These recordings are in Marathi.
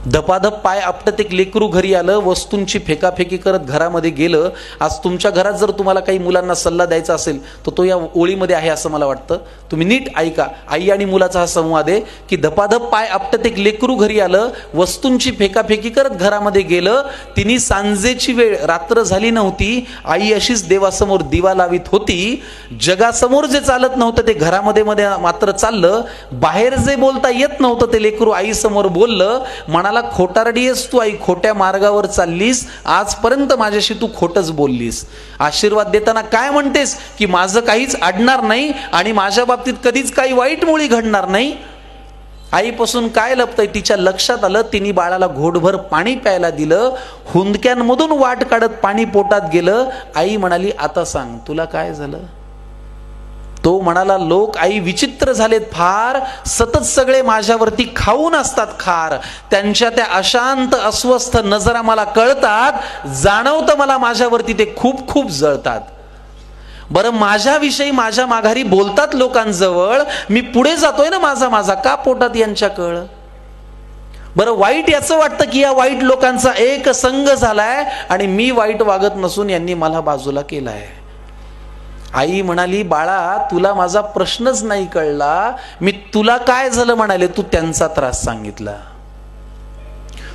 धपाधप पाय आपटत एक लेकरू घरी आलं, वस्तूंची फेकाफेकी करत घरामध्ये गेलं. आज तुमच्या घरात जर तुम्हाला काही मुलांना सल्ला द्यायचा असेल तर तो या ओळीमध्ये आहे असं मला वाटतं. तुम्ही नीट ऐका. आई आणि मुलाचा हा संवाद आहे की धपाधप पाय आपटत एक लेकरू घरी आलं, वस्तूंची फेकाफेकी करत घरामध्ये गेलं. तिने सांजेची वेळ, रात्र झाली नव्हती. आई अशीच देवासमोर दिवा लावित होती. जगासमोर जे चालत नव्हतं ते घरामध्ये मात्र चाललं. बाहेर जे बोलता येत नव्हतं ते लेकरू आई समोर बोललं. म्हणाला, खोटारडी आहेस तू आई, खोट्या मार्गावर चाललीस, आजपर्यंत माझ्याशी तू खोटच बोललीस. आशीर्वाद देताना काय म्हणतेस की माझं काहीच अडणार नाही आणि माझ्या बाबतीत कधीच काही वाईट मुळी घडणार नाही. आईपासून काय लपतंय तिच्या लक्षात आलं. तिने बाळाला घोटभर पाणी प्यायला दिलं. हुंदक्यांमधून वाट काढत पाणी पोटात गेलं. आई म्हणाली, आता सांग तुला काय झालं. तो म्हणाला, लोक आई विचित्र झालेत फार, सतत सगळे माझ्यावरती खाऊन असतात खार. त्यांच्या त्या अशांत अस्वस्थ नजरा मला कळतात. जाणवतं मला माझ्यावरती ते खूप खूप जळतात. बरं, माझ्याविषयी माझ्या माघारी बोलतात लोकांजवळ, मी पुढे जातोय ना माझा माझा, का पोटात यांच्या कळ. बरं, वाईट याचं वाटतं की या वाईट लोकांचा एक संघ झालाय आणि मी वाईट वागत नसून यांनी मला बाजूला केलाय. आई म्हणाली, बाळा तुला माझा प्रश्नच नाही कळला. मी तुला काय झालं म्हणाले, तू त्यांचा त्रास सांगितला.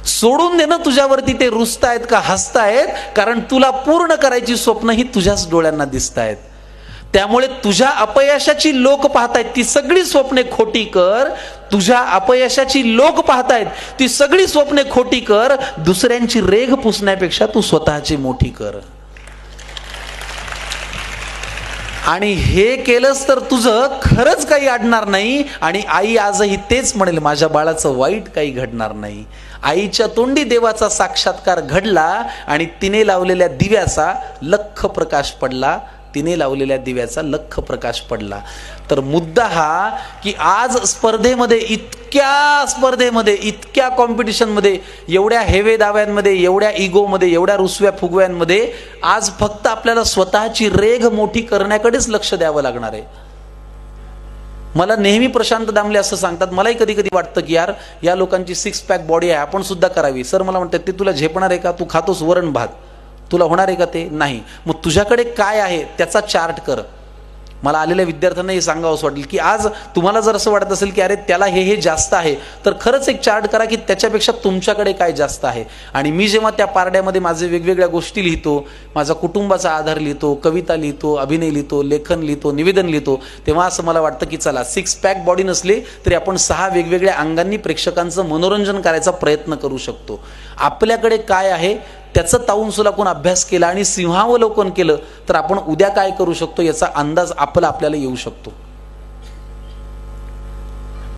सोडून दे ना तुझ्यावरती ते रुसतायत का हसतायत, कारण तुला पूर्ण करायची स्वप्न ही तुझ्याच डोळ्यांना दिसतायत. त्यामुळे तुझ्या अपयशाची लोक पाहतायत ती सगळी स्वप्ने खोटी कर. तुझ्या अपयशाची लोक पाहतायत ती सगळी स्वप्ने खोटी कर. दुसऱ्यांची रेघ पुसण्यापेक्षा तू स्वतःची मोठी कर. आणि हे केलंस तर तुझं खरंच काही अडणार नाही. आणि आई आजही तेच म्हणेल, माझ्या बाळाचं वाईट काही घडणार नाही. आईच्या तोंडी देवाचा साक्षात्कार घडला आणि तिने लावलेल्या दिव्याचा लख प्रकाश पडला. तिने लावलेल्या दिव्याचा लख प्रकाश पडला. तर मुद्दा हा की आज स्पर्धेमध्ये, इतक्या कॉम्पिटिशनमध्ये, एवढ्या हेवे दाव्यांमध्ये, एवढ्या इगोमध्ये, एवढ्या रुसव्या फुगव्यांमध्ये आज फक्त आपल्याला स्वतःची रेघ मोठी करण्याकडेच लक्ष द्यावं लागणार आहे. मला नेहमी प्रशांत दामले असं सांगतात, मलाही कधी कधी वाटतं की यार या लोकांची 6 पॅक बॉडी आहे, आपण सुद्धा करावी. सर मला म्हणतात, ते तुला झेपणार आहे का, तू खातोस वरण भात, तुला होणार आहे का ते. नाही, मग तुझ्याकडे काय आहे त्याचा चार्ट कर. मला आलेल्या विद्यार्थ्यांना हे सांगावं असं वाटेल की आज तुम्हाला जर असं वाटत असेल की अरे त्याला हे जास्त आहे, तर खरंच एक चार्ट करा की त्याच्यापेक्षा तुमच्याकडे काय जास्त आहे. आणि मी जेव्हा त्या पारड्यामध्ये माझे वेगवेगळ्या गोष्टी लिहितो, माझा कुटुंबाचा आधार लिहितो, कविता लिहितो, अभिनय लिहितो, लेखन लिहितो, निवेदन लिहितो, तेव्हा असं मला वाटतं की चला 6 पॅक बॉडी नसली तरी आपण 6 वेगवेगळ्या अंगांनी प्रेक्षकांचं मनोरंजन करायचा प्रयत्न करू शकतो. आपल्याकडे काय आहे त्याचं ताऊन सुलाखून अभ्यास केला आणि सिंहावलोकन केलं तर आपण उद्या काय करू शकतो याचा अंदाज आपल्याला येऊ शकतो.